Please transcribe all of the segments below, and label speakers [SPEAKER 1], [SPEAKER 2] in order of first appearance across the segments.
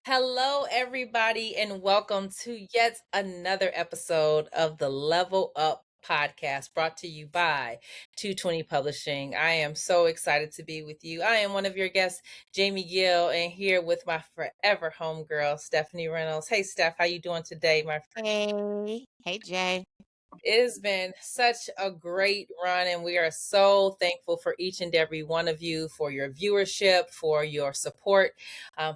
[SPEAKER 1] Hello, everybody, and welcome to yet another episode of the Level Up podcast brought to you by 220 Publishing. I am so excited to be with you. I am one of your guests, Jamie Gill, and here with my forever homegirl, Stephanie Reynolds. Hey, Steph, how you doing today, my friend?
[SPEAKER 2] Hey, Jay.
[SPEAKER 1] It has been such a great run, and we are so thankful for each and every one of you for your viewership, for your support,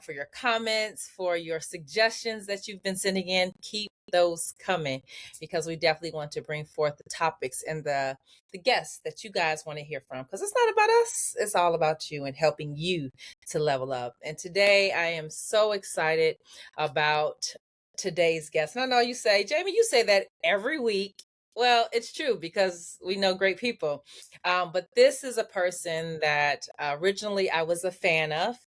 [SPEAKER 1] for your comments, for your suggestions that you've been sending in. Keep those coming because we definitely want to bring forth the topics and the guests that you guys want to hear from, because it's not about us, it's all about you and helping you to level up. And today I am so excited about today's guest. And I know you say, Jamie, you say that every week. Well, it's true because we know great people. But this is a person that originally I was a fan of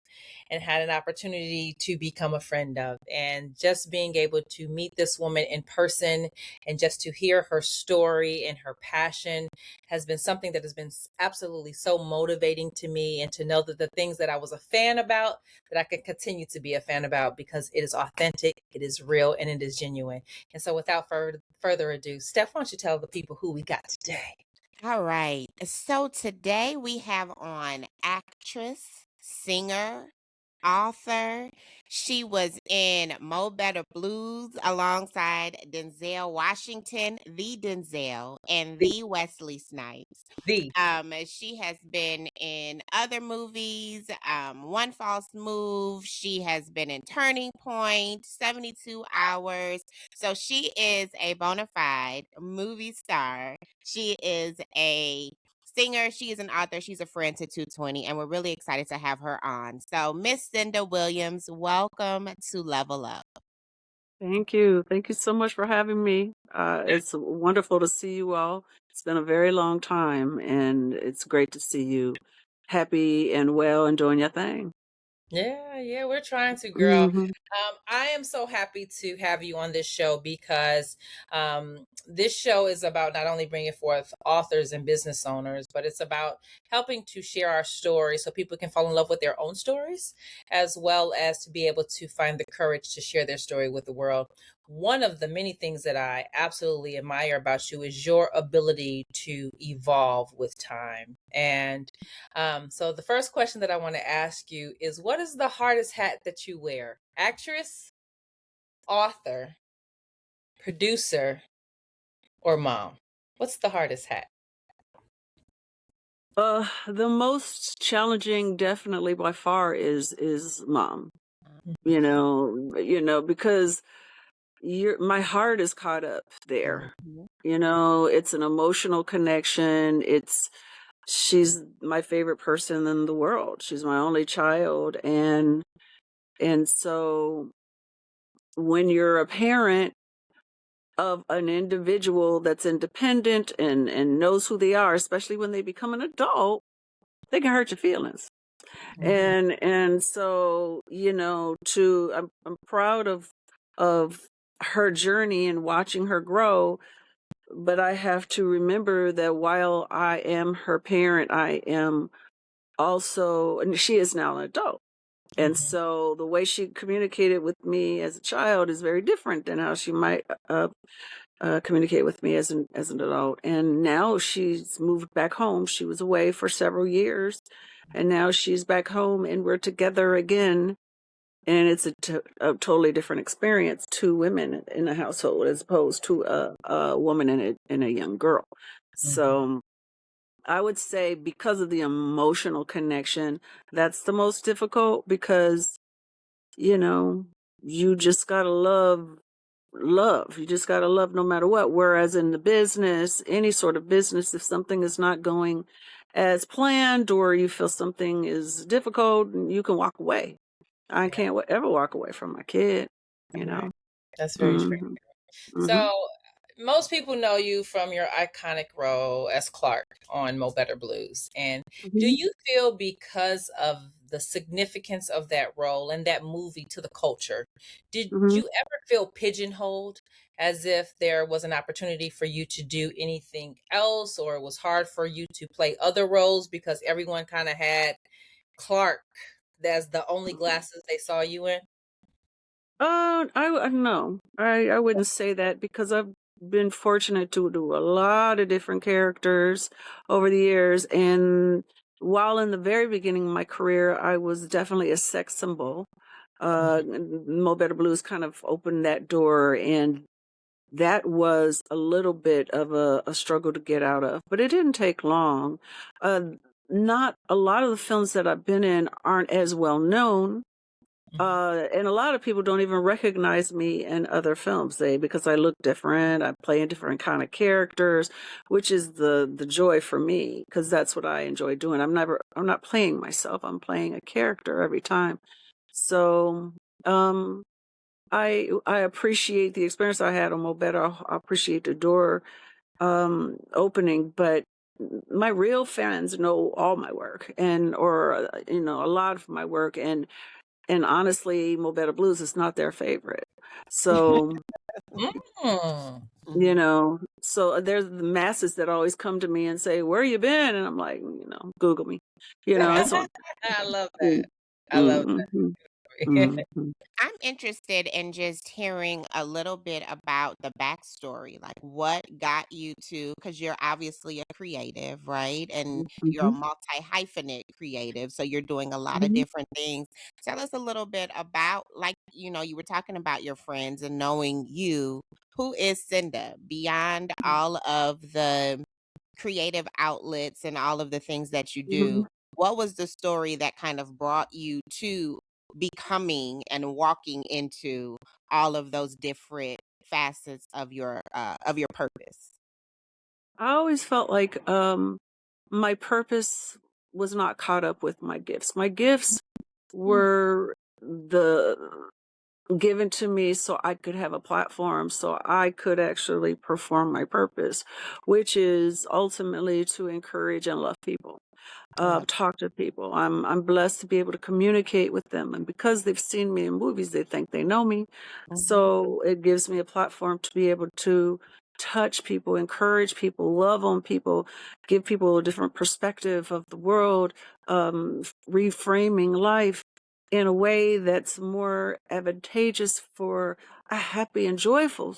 [SPEAKER 1] and had an opportunity to become a friend of. And just being able to meet this woman in person and just to hear her story and her passion has been something that has been absolutely so motivating to me. And to know that the things that I was a fan about, that I can continue to be a fan about because it is authentic, it is real, and it is genuine. And so, without further ado, Steph, why don't you tell the people who we got today?
[SPEAKER 2] All right. So today we have on actress, singer, author. She was in Mo Better Blues alongside Denzel Washington, the Denzel, and
[SPEAKER 1] The,
[SPEAKER 2] the Wesley Snipes.
[SPEAKER 1] the,
[SPEAKER 2] She has been in other movies, One False Move. She has been in Turning Point, 72 Hours. So she is a bona fide movie star. She is a singer, she is an author, she's a friend to 220, and we're really excited to have her on. So, Miss Cynda Williams, welcome to Level Up.
[SPEAKER 3] Thank you. Thank you so much for having me. It's wonderful to see you all. It's been a very long time, and it's great to see you happy and well and doing your thing.
[SPEAKER 1] yeah, we're trying to, girl.
[SPEAKER 3] Hmm.
[SPEAKER 1] I am so happy to have you on this show because this show is about not only bringing forth authors and business owners, but it's about helping to share our stories so people can fall in love with their own stories, as well as to be able to find the courage to share their story with the world. One of the many things that I absolutely admire about you is your ability to evolve with time. And so the first question that I want to ask you is, what is the hardest hat that you wear? Actress, author, producer, or mom? What's the hardest hat?
[SPEAKER 3] The most challenging, definitely by far, is mom.
[SPEAKER 1] Mhm.
[SPEAKER 3] Because my heart is caught up there.
[SPEAKER 2] Mhm.
[SPEAKER 3] It's an emotional connection. She's my favorite person in the world. She's my only child, and so when you're a parent of an individual that's independent and knows who they are, especially when they become an adult, they can hurt your feelings.
[SPEAKER 1] Mhm.
[SPEAKER 3] And so, I'm proud of her journey and watching her grow, but I have to remember that while I am her parent, I am also, and she is now an adult. And
[SPEAKER 1] Mhm.
[SPEAKER 3] so the way she communicated with me as a child is very different than how she might communicate with me as an adult. And now she's moved back home. She was away for several years, and now she's back home, and we're together again. And it's a totally different experience. Two women in a household as opposed to a woman and a young girl.
[SPEAKER 1] Mhm.
[SPEAKER 3] So I would say because of the emotional connection, that's the most difficult because you know, you just gotta love. You just gotta love no matter what. Whereas in the business, any sort of business, if something is not going as planned or you feel something is difficult, you can walk away. I
[SPEAKER 1] Yeah,
[SPEAKER 3] can't ever walk away from my kid, you
[SPEAKER 1] right.
[SPEAKER 3] know.
[SPEAKER 1] That's very true.
[SPEAKER 3] Hmm. Hmm.
[SPEAKER 1] So most people know you from your iconic role as Clark on Mo Better Blues. And do
[SPEAKER 3] Hmm.
[SPEAKER 1] you feel, because of the significance of that role and that movie to the culture, did
[SPEAKER 3] Hmm.
[SPEAKER 1] you ever feel pigeonholed, as if there was an opportunity for you to do anything else, or it was hard for you to play other roles because everyone kind of had Clark as the only glasses they saw you in?
[SPEAKER 3] I no, I wouldn't say that because I've been fortunate to do a lot of different characters over the years, and while in the very beginning of my career, I was definitely a sex symbol.
[SPEAKER 1] Mhm.
[SPEAKER 3] Mo Better Blues kind of opened that door, and that was a little bit of a struggle to get out of, but it didn't take long. Uh, Not a lot of the films that I've been in aren't as well known,
[SPEAKER 1] Mhm.
[SPEAKER 3] and a lot of people don't even recognize me in other films, because I look different. I play in different kind of characters, which is the joy for me because that's what I enjoy doing. I'm not playing myself. I'm playing a character every time. So, um, I appreciate the experience I had on Mo Better. I appreciate the door opening, but my real fans know all my work or a lot of my work, and honestly, Mo Better Blues is not their favorite. So,
[SPEAKER 1] Mm.
[SPEAKER 2] Mhm.
[SPEAKER 3] so there's the masses that always come to me and say, "Where you been?" And I'm like, Google me. It's on.
[SPEAKER 1] I love that.
[SPEAKER 3] Mm,
[SPEAKER 1] I love
[SPEAKER 3] mhm,
[SPEAKER 1] that.
[SPEAKER 3] mhm,
[SPEAKER 2] I'm interested in just hearing a little bit about the backstory, like what got you to, because you're obviously a creative, right? And you're a
[SPEAKER 3] mhm,
[SPEAKER 2] multi hyphenate creative, so you're doing a lot of
[SPEAKER 3] mhm,
[SPEAKER 2] different things. Tell us a little bit about, like, you were talking about your friends and knowing you. Who is Cynda beyond all of the creative outlets and all of the things that you do?
[SPEAKER 3] mhm.
[SPEAKER 2] What was the story that kind of brought you to becoming and walking into all of those different facets of your purpose?
[SPEAKER 3] I always felt like my purpose was not caught up with my gifts. My gifts
[SPEAKER 2] Mm,
[SPEAKER 3] were the given to me so I could have a platform so I could actually perform my purpose, which is ultimately to encourage and love people,
[SPEAKER 2] I love
[SPEAKER 3] talk to people. I'm blessed to be able to communicate with them, and because they've seen me in movies, they think they know me.
[SPEAKER 2] mhm,
[SPEAKER 3] So it gives me a platform to be able to touch people, encourage people, love on people, give people a different perspective of the world, reframing life in a way that's more advantageous for a happy and joyful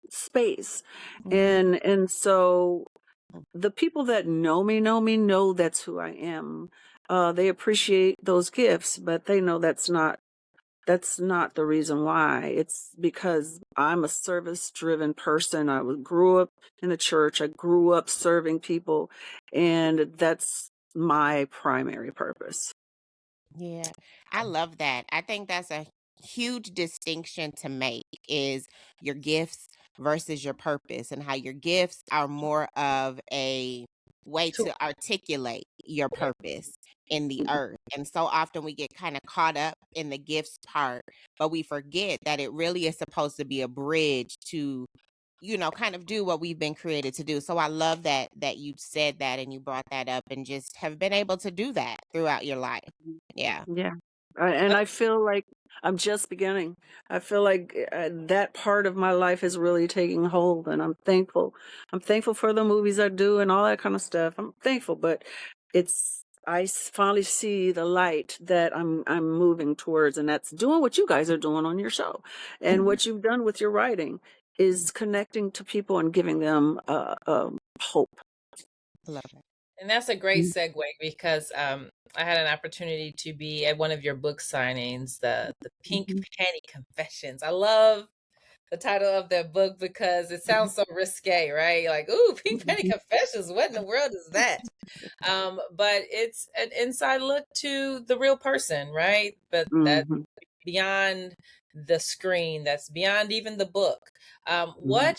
[SPEAKER 3] space.
[SPEAKER 2] mhm,
[SPEAKER 3] And so the people that know that's who I am. They appreciate those gifts, but they know that's not the reason why. It's because I'm a service driven person. Grew up in the church. I grew up serving people, and that's my primary purpose.
[SPEAKER 2] Yeah, I love that. I think that's a huge distinction to make is your gifts versus your purpose and how your gifts are more of a way
[SPEAKER 1] Tool.
[SPEAKER 2] to articulate your
[SPEAKER 1] Yeah.
[SPEAKER 2] purpose in the
[SPEAKER 3] Mhm,
[SPEAKER 2] earth. And so often we get kind of caught up in the gifts part, but we forget that it really is supposed to be a bridge to kind of do what we've been created to do. So I love that you said that and you brought that up and just have been able to do that throughout your life. Yeah.
[SPEAKER 3] yeah. And I feel like I'm just beginning. I feel like that part of my life is really taking hold, and I'm thankful. I'm thankful for the movies I do and all that kind of stuff. I'm thankful, but finally see the light that I'm moving towards, and that's doing what you guys are doing on your show, and
[SPEAKER 2] Mhm.
[SPEAKER 3] what you've done with your writing is connecting to people and giving them hope.
[SPEAKER 2] Love it.
[SPEAKER 1] And that's a great segue because I had an opportunity to be at one of your book signings, the Pink
[SPEAKER 3] Mhm.
[SPEAKER 1] Panty Confessions. I love the title of that book because it sounds so risque, right? Like, ooh, Pink Panty
[SPEAKER 3] Mhm.
[SPEAKER 1] Confessions. What in the world is that? But it's an inside look to the real person, right? But that
[SPEAKER 3] Mhm.
[SPEAKER 1] beyond the screen, that's beyond even the book.
[SPEAKER 3] Mhm.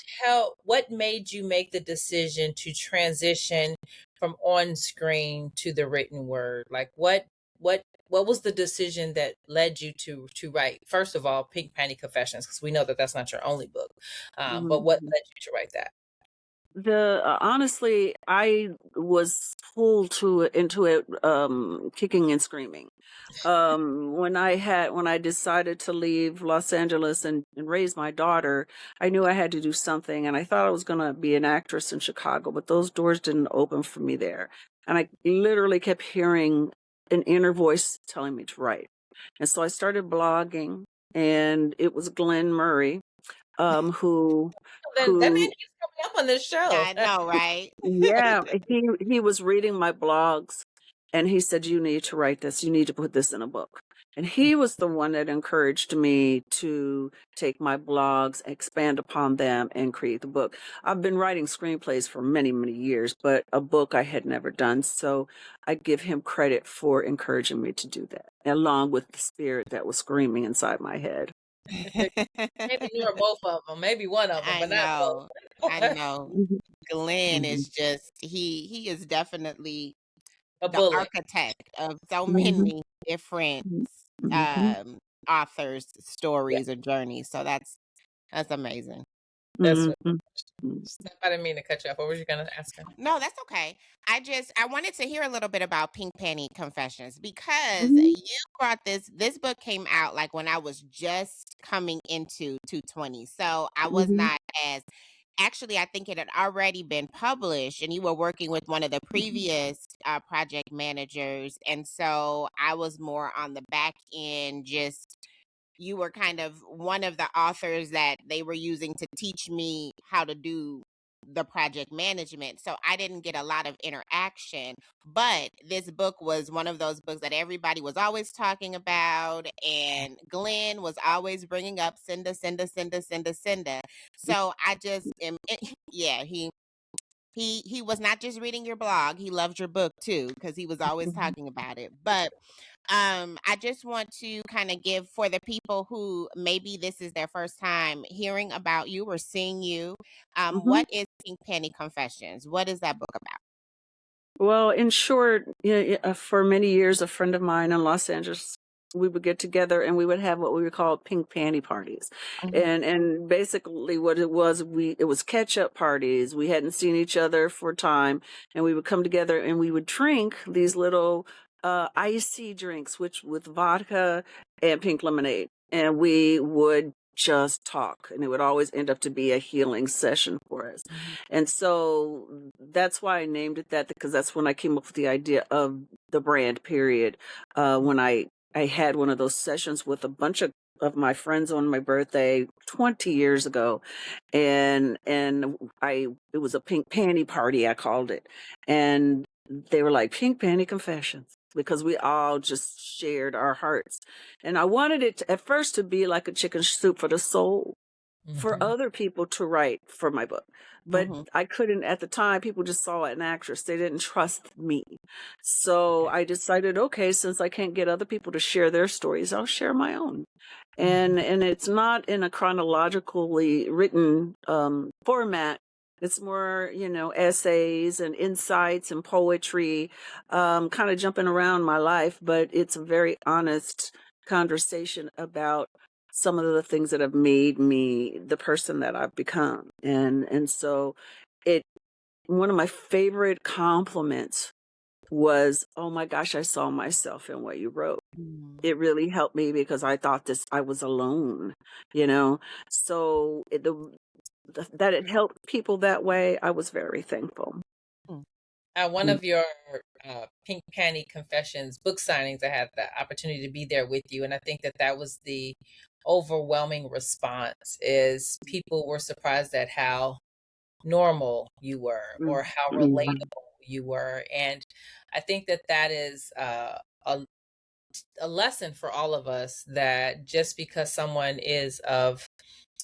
[SPEAKER 1] What made you make the decision to transition from on screen to the written word? Like what was the decision that led you to write, first of all, Pink Panty Confessions, because we know that that's not your only book, but what
[SPEAKER 3] Mhm.
[SPEAKER 1] led you to write that?
[SPEAKER 3] The honestly, I was pulled into it, kicking and screaming. When I decided to leave Los Angeles and raise my daughter, I knew I had to do something, and I thought I was going to be an actress in Chicago, but those doors didn't open for me there. And I literally kept hearing an inner voice telling me to write. And so I started blogging. and it was Glenn Murray, who
[SPEAKER 1] That man
[SPEAKER 3] who
[SPEAKER 1] keeps coming up on this show.
[SPEAKER 2] I know, right?
[SPEAKER 3] yeah, he was reading my blogs, and he said, "You need to write this. You need to put this in a book." And he was the one that encouraged me to take my blogs, expand upon them, and create the book. I've been writing screenplays for many, many years, but a book I had never done. So I give him credit for encouraging me to do that, along with the spirit that was screaming inside my head.
[SPEAKER 1] Maybe you or both of them, maybe one of them,
[SPEAKER 2] I
[SPEAKER 1] but not
[SPEAKER 2] know. I
[SPEAKER 1] both.
[SPEAKER 2] know.
[SPEAKER 3] Mhm,
[SPEAKER 2] Glenn
[SPEAKER 3] mhm,
[SPEAKER 2] is just he is definitely
[SPEAKER 1] A
[SPEAKER 2] the
[SPEAKER 1] bully.
[SPEAKER 2] architect of so
[SPEAKER 3] mhm,
[SPEAKER 2] many different
[SPEAKER 3] mhm, mhm,
[SPEAKER 2] um authors'
[SPEAKER 1] Yeah,
[SPEAKER 2] stories or journeys. So that's amazing.
[SPEAKER 1] that's
[SPEAKER 3] mhm,
[SPEAKER 1] what.
[SPEAKER 3] mhm,
[SPEAKER 1] I didn't mean to cut you off. What was you gonna ask her?
[SPEAKER 2] No, that's okay. I wanted to hear a little bit about Pink Panty Confessions because
[SPEAKER 3] mhm,
[SPEAKER 2] you brought this book came out like when I was just coming into 220. So I was
[SPEAKER 3] mhm,
[SPEAKER 2] not as actually I think it had already been published and you were working with one of the previous project managers, and so I was more on the back end, just you were kind of one of the authors that they were using to teach me how to do the project management. So I didn't get a lot of interaction, but this book was one of those books that everybody was always talking about. And Glenn was always bringing up Cynda, Cynda, Cynda, Cynda, Cynda. So I just am, yeah, he was not just reading your blog, he loved your book too, because he was always
[SPEAKER 3] mhm,
[SPEAKER 2] talking about it. But I just want to kind of give for the people who maybe this is their first time hearing about you or seeing you.
[SPEAKER 3] mhm.
[SPEAKER 2] What is Pink Penny Confessions? What is that book about?
[SPEAKER 3] Well, in short, for many years, a friend of mine in Los Angeles, we would get together and we would have what we would call pink panty parties.
[SPEAKER 2] Mhm.
[SPEAKER 3] And basically what it was catch up parties. We hadn't seen each other for a time, and we would come together and we would drink these little icy drinks, which with vodka and pink lemonade. And we would just talk, and it would always end up to be a healing session for us.
[SPEAKER 2] Mhm.
[SPEAKER 3] And so that's why I named it that, because that's when I came up with the idea of the brand, period. When I had one of those sessions with a bunch of my friends on my birthday 20 years ago. And it was a pink panty party, I called it. And they were like, Pink Panty Confessions, because we all just shared our hearts. And I wanted it at first to be like a chicken soup for the soul, for
[SPEAKER 1] Hmm.
[SPEAKER 3] other people to write for my book. But
[SPEAKER 2] Mhm.
[SPEAKER 3] I couldn't at the time. People just saw an actress. They didn't trust me. So I decided, okay, since I can't get other people to share their stories, I'll share my own. And it's not in a chronologically written format. It's more, essays and insights and poetry, kind of jumping around my life, but it's a very honest conversation about some of the things that have made me the person that I've become. And so it one of my favorite compliments was, "Oh my gosh, I saw myself in what you wrote."
[SPEAKER 2] Mhm.
[SPEAKER 3] It really helped me because I thought I was alone, you know. So that it helped people that way, I was very thankful.
[SPEAKER 2] Mm.
[SPEAKER 1] One
[SPEAKER 3] Mm,
[SPEAKER 1] of your Pink Panty Confessions book signings, I had the opportunity to be there with you, and I think that that was the overwhelming response. Is people were surprised at how normal you were
[SPEAKER 3] mm,
[SPEAKER 1] or how
[SPEAKER 3] mm,
[SPEAKER 1] relatable you were, and I think that that is a lesson for all of us, that just because someone is of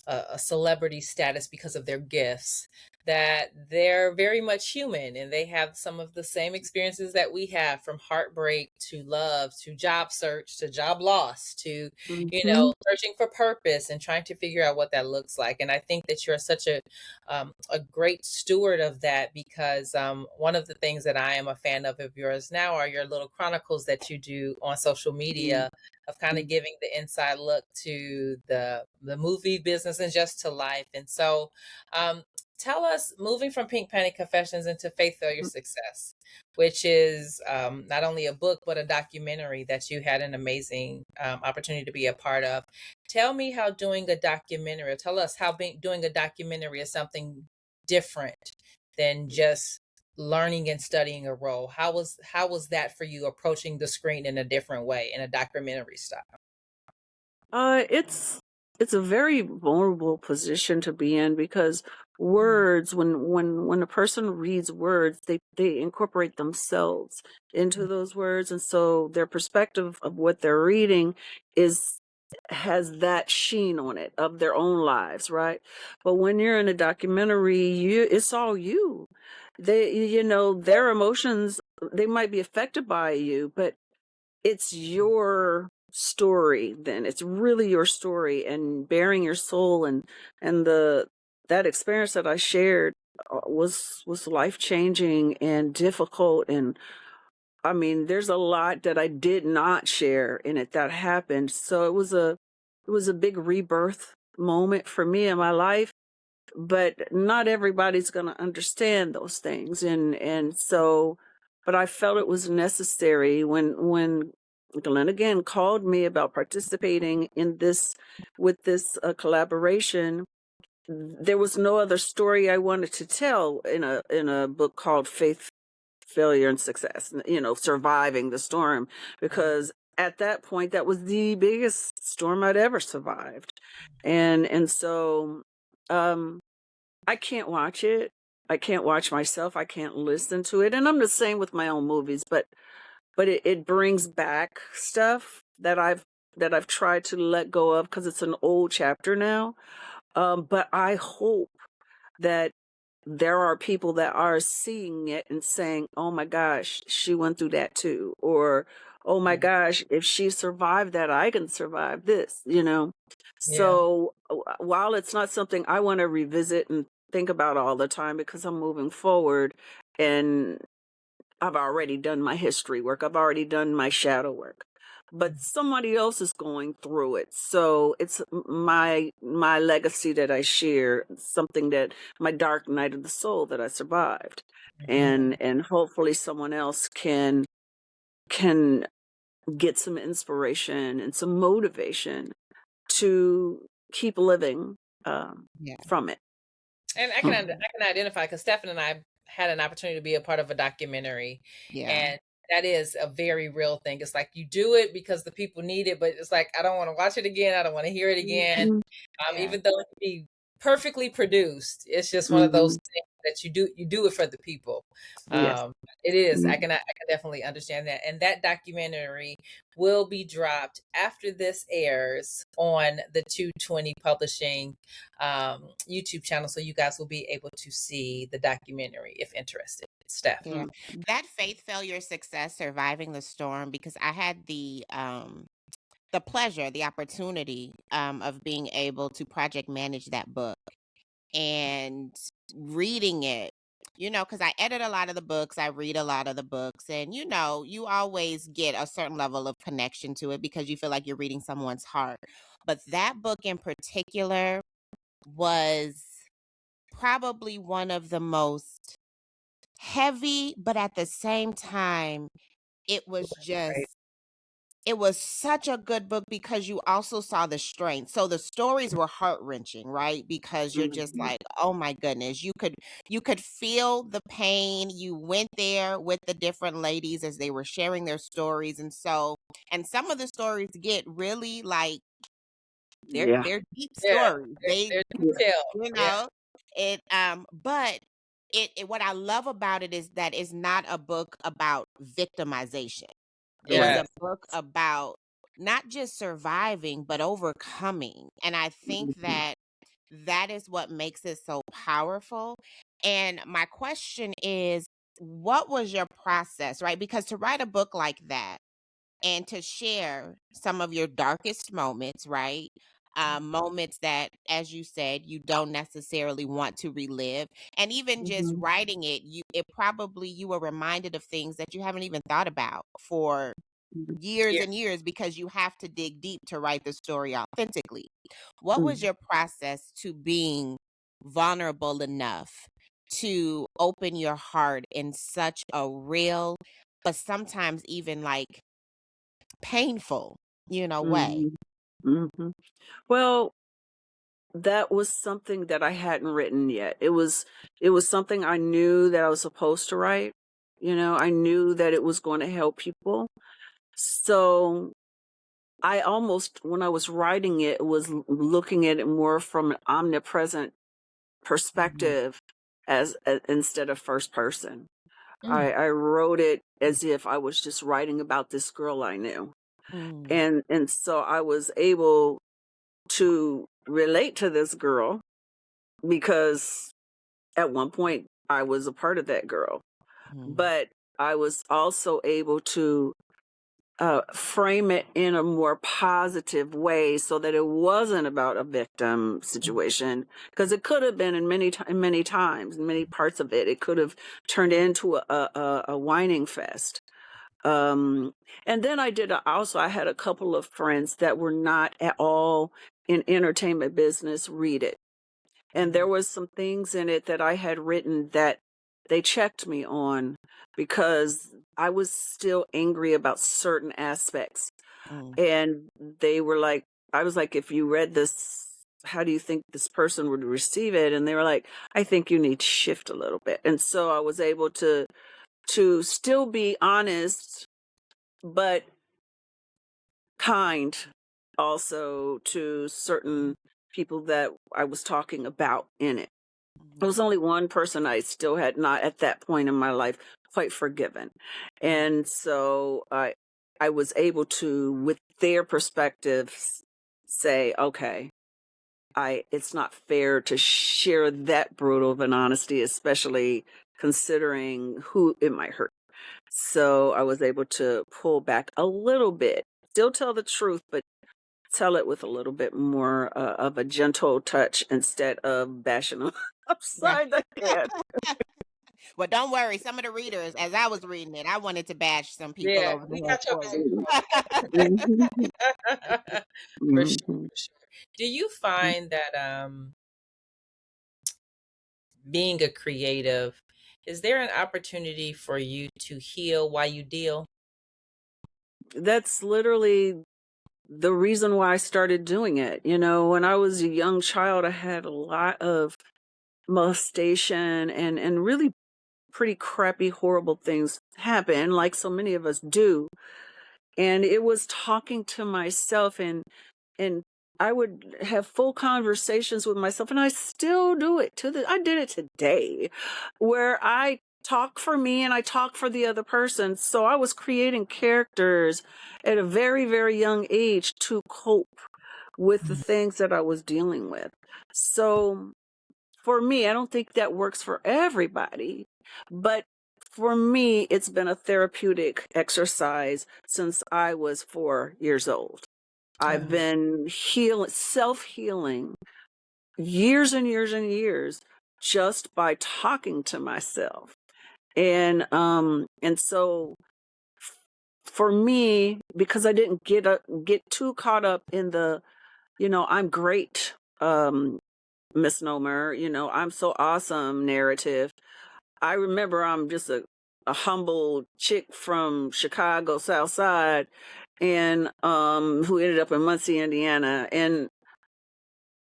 [SPEAKER 1] a celebrity status because of their gifts, that they're very much human and they have some of the same experiences that we have, from heartbreak to love to job search to job loss to,
[SPEAKER 3] mhm,
[SPEAKER 1] searching for purpose and trying to figure out what that looks like. And I think that you're such a great steward of that, because one of the things that I am a fan of yours now are your little chronicles that you do on social
[SPEAKER 3] mm,
[SPEAKER 1] media, of kind of
[SPEAKER 3] mm,
[SPEAKER 1] giving the inside look to the movie business and just to life. And so, tell us, moving from Pink Panic Confessions into Faith Failure
[SPEAKER 3] mm.
[SPEAKER 1] Success, which is not only a book but a documentary that you had an amazing opportunity to be a part of. Tell me how doing a documentary, or tell us how doing a documentary is something different than just learning and studying a role. How was that for you, approaching the screen in a different way, in a documentary style?
[SPEAKER 3] It's a very vulnerable position to be in because words, when a person reads words, they incorporate themselves into those words, and so their perspective of what they're reading is has that sheen on it of their own lives, right? But when you're in a documentary, it's all you. Their emotions, they might be affected by you, but it's your story then. It's really your story and bearing your soul, and the that experience that I shared was life-changing and difficult. And I mean, there's a lot that I did not share in it that happened. So it was a big rebirth moment for me in my life, but not everybody's going to understand those things. And so, but I felt it was necessary when Glenn again called me about participating in this with this collaboration. There was no other story I wanted to tell in a book called Faith, Failure, and Success, surviving the storm, because at that point that was the biggest storm I'd ever survived. And so um I can't watch it. I can't watch myself. I can't listen to it. And I'm the same with my own movies, but it brings back stuff that I've tried to let go of because it's an old chapter now. But I hope that there are people that are seeing it and saying, "Oh my gosh, she went through that too," or "Oh my gosh, if she survived that, I can survive this."
[SPEAKER 1] Yeah.
[SPEAKER 3] So while it's not something I want to revisit and think about all the time because I'm moving forward and I've already done my history work, I've already done my shadow work. But somebody else is going through it. So it's my legacy that I share, something that my dark night of the soul that I survived. And hopefully someone else can get some inspiration and some motivation to keep living
[SPEAKER 2] Yeah.
[SPEAKER 3] from it.
[SPEAKER 1] And I can identify because Stefan and I had an opportunity to be a part of a documentary,
[SPEAKER 2] Yeah.
[SPEAKER 1] and that is a very real thing. It's like you do it because the people need it, but it's like I don't want to watch it again. I don't want to hear it again.
[SPEAKER 3] Mhm.
[SPEAKER 2] Yeah.
[SPEAKER 1] Even though it can be perfectly produced, it's just one of those
[SPEAKER 3] Mhm.
[SPEAKER 1] things that you do it for the people.
[SPEAKER 3] Yes.
[SPEAKER 1] It is. I
[SPEAKER 3] Mhm.
[SPEAKER 1] can definitely understand that. And that documentary will be dropped after this airs on the 220 Publishing YouTube channel, so you guys will be able to see the documentary if interested. Steph.
[SPEAKER 2] Yeah. That faith, failure, success, surviving the storm, because I had the pleasure, the opportunity of being able to project manage that book and reading it, because I edit a lot of the books, I read a lot of the books, and you always get a certain level of connection to it because you feel like you're reading someone's heart. But that book in particular was probably one of the most heavy, but at the same time, it was
[SPEAKER 1] Right.
[SPEAKER 2] just it was such a good book because you also saw the strength. So the stories were heart-wrenching, right? Because you're just
[SPEAKER 3] Mhm.
[SPEAKER 2] like, "Oh my goodness." You could feel the pain. You went there with the different ladies as they were sharing their stories, and some of the stories get really like they're
[SPEAKER 3] Yeah.
[SPEAKER 2] they're deep
[SPEAKER 1] Yeah.
[SPEAKER 2] stories. They
[SPEAKER 1] They're
[SPEAKER 3] Yeah.
[SPEAKER 1] detailed.
[SPEAKER 2] you
[SPEAKER 1] Yeah.
[SPEAKER 2] know, but what I love about it is that it's not a book about victimization. It is
[SPEAKER 3] Right.
[SPEAKER 2] a
[SPEAKER 1] Yes.
[SPEAKER 2] book about not just surviving, but overcoming. And I think
[SPEAKER 3] Mhm.
[SPEAKER 2] that is what makes it so powerful. And my question is, what was your process, right? Because to write a book like that and to share some of your darkest moments, right? Moments that, as you said, you don't necessarily want to relive, and even just
[SPEAKER 3] Mhm.
[SPEAKER 2] writing it, you were reminded of things that you haven't even thought about for
[SPEAKER 3] Mhm.
[SPEAKER 2] years
[SPEAKER 1] Yeah.
[SPEAKER 2] and years because you have to dig deep to write the story authentically. What was
[SPEAKER 3] Mhm.
[SPEAKER 2] your process to being vulnerable enough to open your heart in such a real, but sometimes even like painful, way?
[SPEAKER 3] Mhm. Mhm. Well, that was something that I hadn't written yet. It was something I knew that I was supposed to write. I knew that it was going to help people. So I almost, when I was writing it, was looking at it more from an omnipresent perspective instead of first person.
[SPEAKER 1] Mm,
[SPEAKER 3] I wrote it as if I was just writing about this girl I knew.
[SPEAKER 2] Mm,
[SPEAKER 3] And so I was able to relate to this girl because at one point I was a part of that girl.
[SPEAKER 2] mm,
[SPEAKER 3] But I was also able to frame it in a more positive way so that it wasn't about a victim situation, because it could have been in many times, in many parts of it, it could have turned into a whining fest. Um, and then I had a couple of friends that were not at all in entertainment business read it. And there was some things in it that I had written that they checked me on because I was still angry about certain aspects.
[SPEAKER 2] mm,
[SPEAKER 3] And they were like, I was like, if you read this, how do you think this person would receive it? And they were like, I think you need to shift a little bit. And so I was able to still be honest, but kind also to certain people that I was talking about in it. There was only one person I still had not at that point in my life quite forgiven. And so I was able to, with their perspectives, say, okay, it's not fair to share that brutal of an honesty, especially considering who it might hurt. So I was able to pull back a little bit, still tell the truth, but tell it with a little bit more of a gentle touch instead of bashing them
[SPEAKER 1] right.
[SPEAKER 3] upside the head.
[SPEAKER 2] Well, don't worry. Some of the readers, as I was reading it, I wanted to bash some people
[SPEAKER 1] Yeah,
[SPEAKER 2] over the
[SPEAKER 1] we
[SPEAKER 2] head
[SPEAKER 1] got your
[SPEAKER 2] for
[SPEAKER 1] back.
[SPEAKER 2] you.
[SPEAKER 3] Mhm,
[SPEAKER 1] For sure,
[SPEAKER 3] mhm.
[SPEAKER 1] for sure. Do you find that being a creative, is there an opportunity for you to heal while you deal?
[SPEAKER 3] That's literally the reason why I started doing it. You know, when I was a young child, I had a lot of molestation and really pretty crappy, horrible things happen, like so many of us do. And it was talking to myself, and I would have full conversations with myself, and I still do it I did it today, where I talk for me and I talk for the other person. So I was creating characters at a very, very young age to cope with the
[SPEAKER 1] Mm,
[SPEAKER 3] things that I was dealing with. So for me, I don't think that works for everybody, but for me, it's been a therapeutic exercise since I was 4 years old. I've
[SPEAKER 1] oh,
[SPEAKER 3] been self healing years and years and years just by talking to myself. And so for me, because I didn't get too caught up in the, I'm great misnomer, I'm so awesome narrative. I remember I'm just a humble chick from Chicago, South Side, and who ended up in Muncie, Indiana. And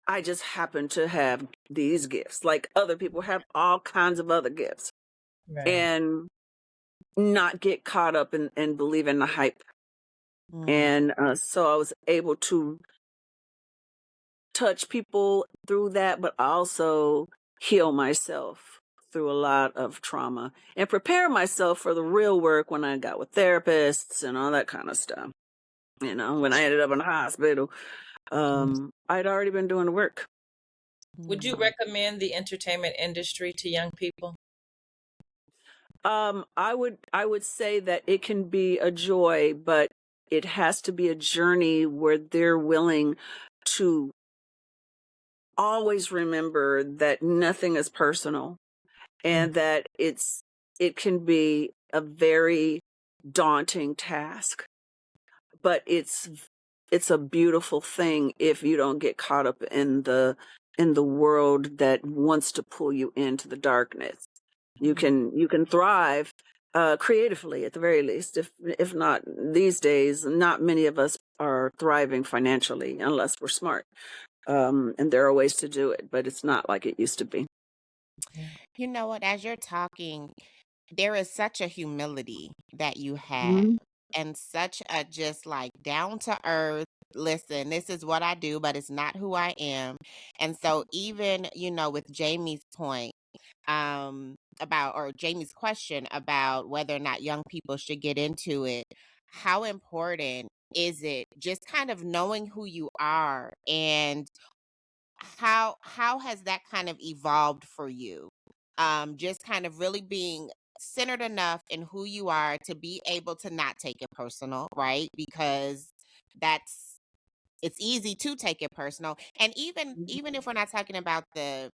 [SPEAKER 3] I just happen to have these gifts. Like other people have all kinds of other gifts.
[SPEAKER 1] right.
[SPEAKER 3] And not get caught up and believe in the hype.
[SPEAKER 2] Mm,
[SPEAKER 3] And so I was able to touch people through that, but also heal myself through a lot of trauma and prepare myself for the real work when I got with therapists and all that kind of stuff. When I ended up in the hospital,
[SPEAKER 1] Mm.
[SPEAKER 3] I'd already been doing the work.
[SPEAKER 1] Would you
[SPEAKER 2] mm,
[SPEAKER 1] recommend the entertainment industry to young people?
[SPEAKER 3] I would say that it can be a joy, but it has to be a journey where they're willing to always remember that nothing is personal
[SPEAKER 1] Mm,
[SPEAKER 3] and that it can be a very daunting task, but it's a beautiful thing if you don't get caught up in the world that wants to pull you into the darkness. You can thrive creatively at the very least. If not, these days not many of us are thriving financially unless we're smart. And there are ways to do it, but it's not like it used to be.
[SPEAKER 1] yeah.
[SPEAKER 2] You know what? As you're talking, there is such a humility that you have.
[SPEAKER 3] Mhm.
[SPEAKER 2] and such a just like down to earth. Listen, this is what I do, but it's not who I am. And so even, with Jamie's point, about, or Jamie's question about whether or not young people should get into it, how important is it just kind of knowing who you are, and how has that kind of evolved for you? Just kind of really being centered enough in who you are to be able to not take it personal, right? Because that's it's easy to take it personal. And even if we're not talking about the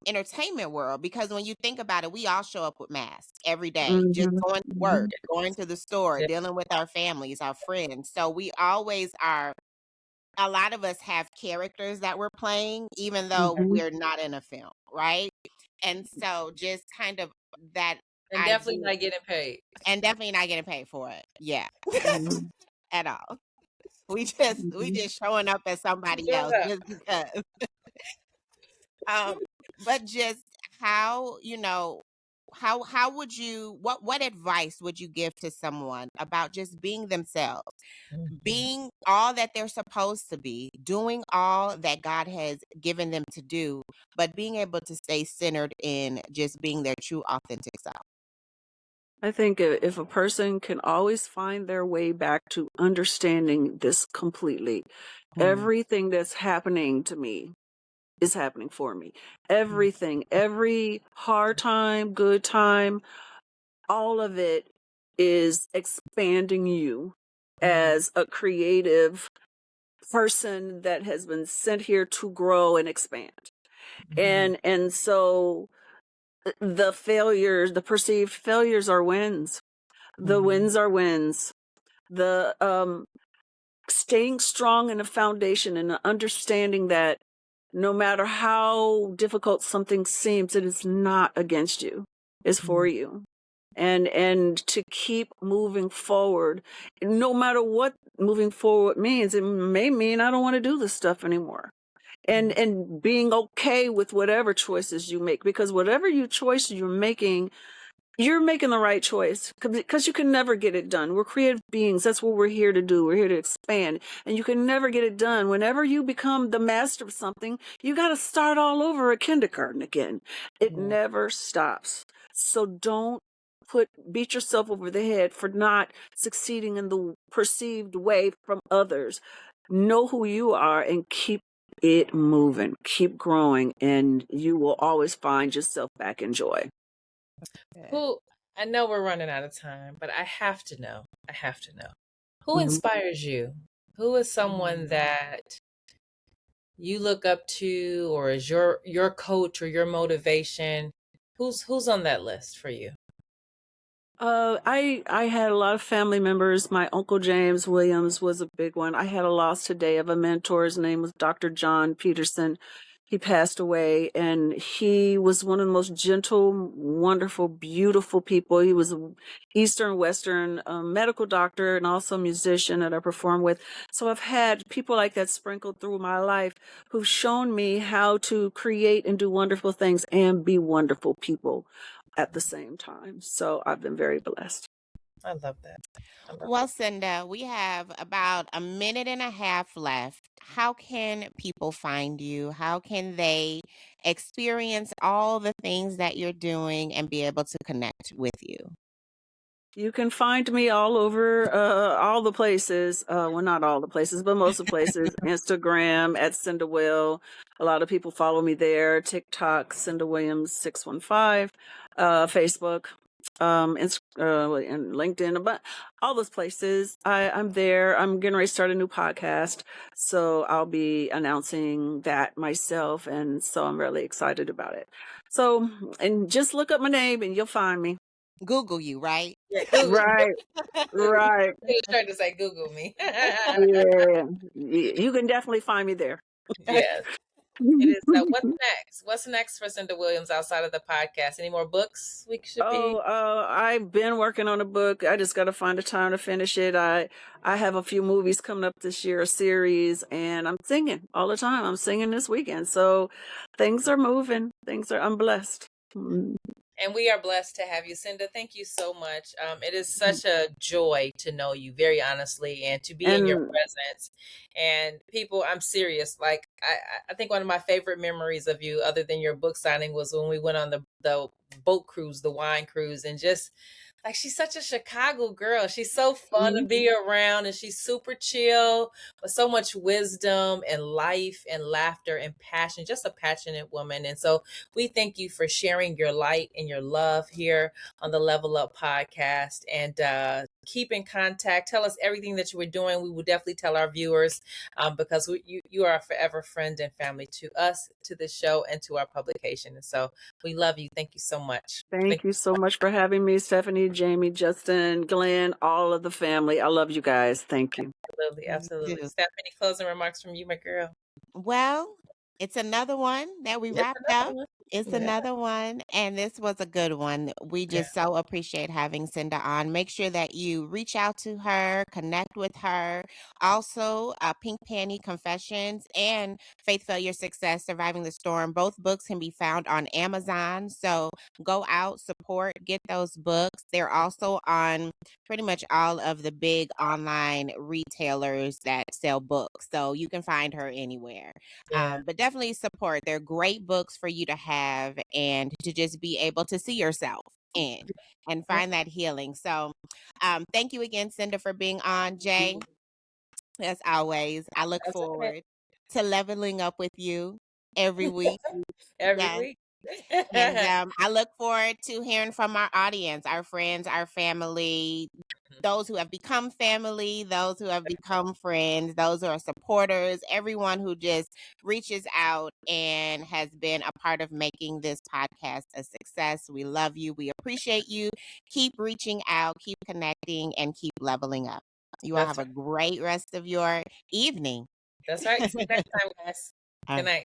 [SPEAKER 2] entertainment world, because when you think about it, we all show up with masks every day, just
[SPEAKER 3] Mhm.
[SPEAKER 2] going to work,
[SPEAKER 3] Mhm.
[SPEAKER 2] going to the store,
[SPEAKER 1] Yeah.
[SPEAKER 2] dealing with our families, our friends. So we always are, a lot of us have characters that we're playing, even though
[SPEAKER 3] Mhm.
[SPEAKER 2] we're not in a film, right? And so just kind of that
[SPEAKER 1] And definitely
[SPEAKER 2] idea,
[SPEAKER 1] not getting paid.
[SPEAKER 2] and definitely not getting paid for it. Yeah.
[SPEAKER 3] Mhm.
[SPEAKER 2] At all. We
[SPEAKER 3] Mhm.
[SPEAKER 2] just showing up as somebody
[SPEAKER 1] Showing
[SPEAKER 2] else
[SPEAKER 1] up.
[SPEAKER 2] just because. Um, but just how, how would you, what advice would you give to someone about just being themselves,
[SPEAKER 1] Mhm.
[SPEAKER 2] being all that they're supposed to be, doing all that God has given them to do, but being able to stay centered in just being their true authentic self?
[SPEAKER 3] I think if a person can always find their way back to understanding this completely,
[SPEAKER 1] Mhm.
[SPEAKER 3] everything that's happening to me is happening for me. Everything, every hard time, good time, all of it is expanding you
[SPEAKER 1] Mhm.
[SPEAKER 3] as a creative person that has been sent here to grow and expand.
[SPEAKER 1] Mhm.
[SPEAKER 3] And so the failures, the perceived failures are wins. The
[SPEAKER 1] Mhm.
[SPEAKER 3] wins are wins. The staying strong in a foundation and understanding that no matter how difficult something seems, it is not against you. It's for
[SPEAKER 1] Mhm.
[SPEAKER 3] you. And to keep moving forward, no matter what moving forward means. It may mean I don't want to do this stuff anymore. And being okay with whatever choices you make, because whatever choice you're making the right choice, because you can never get it done. We're creative beings. That's what we're here to do. We're here to expand. And you can never get it done. Whenever you become the master of something, you got to start all over at kindergarten again. It
[SPEAKER 1] Yeah.
[SPEAKER 3] never stops. So don't beat yourself over the head for not succeeding in the perceived way from others. Know who you are and keep it moving. Keep growing, and you will always find yourself back in joy.
[SPEAKER 2] Good.
[SPEAKER 1] Who I know we're running out of time, but I have to know. I have to know. Who
[SPEAKER 3] Mhm.
[SPEAKER 1] inspires you? Who is someone that you look up to, or is your coach or your motivation? Who's on that list for you?
[SPEAKER 3] I had a lot of family members. My uncle James Williams was a big one. I had a loss today of a mentor. His name was Dr. John Peterson. He passed away, and he was one of the most gentle, wonderful, beautiful people. He was an Eastern Western medical doctor and also a musician that I performed with. So I've had people like that sprinkled through my life who've shown me how to create and do wonderful things and be wonderful people at the same time. So I've been very blessed.
[SPEAKER 1] I love that. I love
[SPEAKER 2] Well, Cinda, we have about a minute and a half left. How can people find you? How can they experience all the things that you're doing and be able to connect with you?
[SPEAKER 3] You can find me all over, all the places. Well, not all the places, but most of the places. Instagram at Cynda Will. A lot of people follow me there. TikTok, Cynda Williams 615. Facebook, and LinkedIn, but all those places. I'm there. I'm getting ready to start a new podcast, so I'll be announcing that myself, and so I'm really excited about it. So, and just look up my name, and you'll find me.
[SPEAKER 2] Google you, right?
[SPEAKER 1] Yeah, Google.
[SPEAKER 3] Right, right.
[SPEAKER 1] He was trying to say Google me.
[SPEAKER 3] Yeah, you can definitely find me there.
[SPEAKER 1] Yes, it is. What's next? What's next for Cynda Williams outside of the podcast? Any more books we should be?
[SPEAKER 3] Oh, I've been working on a book. I just got to find the time to finish it. I have a few movies coming up this year, a series, and I'm singing all the time. I'm singing this weekend, so things are moving. I'm blessed. Mm.
[SPEAKER 1] And we are blessed to have you, Cynda. Thank you so much. It is such a joy to know you, very honestly, and to be in your
[SPEAKER 3] And
[SPEAKER 1] presence. And people, I'm serious. Like I think one of my favorite memories of you, other than your book signing, was when we went on the boat cruise, the wine cruise, and just like she's such a Chicago girl. She's so fun to be around, and she's super chill with so much wisdom and life and laughter and passion. Just a passionate woman. And so we thank you for sharing your light and your love here on the Level Up podcast. And keep in contact. Tell us everything that you were doing. We will definitely tell our viewers because you are a forever friend and family to us, to this show, and to our publication. And so we love you. Thank you so much.
[SPEAKER 3] thank you so much for having me, Stephanie, Jamie, Justin, Glenn, all of the family. I love you guys. Thank you.
[SPEAKER 1] Absolutely, absolutely.
[SPEAKER 2] do.
[SPEAKER 1] Stephanie, closing remarks from you, my girl.
[SPEAKER 2] Well, it's another one that we
[SPEAKER 1] It's
[SPEAKER 2] wrapped
[SPEAKER 1] another
[SPEAKER 2] up.
[SPEAKER 1] one.
[SPEAKER 2] It's
[SPEAKER 1] Yeah.
[SPEAKER 2] another one, and this was a good one. We just so appreciate having Cynda on. Make sure that you reach out to her, connect with her. Also, Pink Panty Confessions and Faith, Failure, Success, Surviving the Storm. Both books can be found on Amazon. So go out, support, get those books. They're also on pretty much all of the big online retailers that sell books. So you can find her anywhere.
[SPEAKER 1] Yeah.
[SPEAKER 2] But definitely support. They're great books for you to have and to just be able to see yourself in and find that healing. So thank you again, Cynda, for being on. Jay, as always, I look
[SPEAKER 1] That's okay.
[SPEAKER 2] forward to leveling up with you every week.
[SPEAKER 1] Every
[SPEAKER 2] Yes.
[SPEAKER 1] week.
[SPEAKER 2] And I look forward to hearing from our audience, our friends, our family, those who have become family, those who have become friends, those who are supporters, everyone who just reaches out and has been a part of making this podcast a success. We love you. We appreciate you. Keep reaching out, keep connecting, and keep leveling up. You all
[SPEAKER 1] That's
[SPEAKER 2] have a great rest of your evening.
[SPEAKER 1] That's right. See you next time, guys. Good night.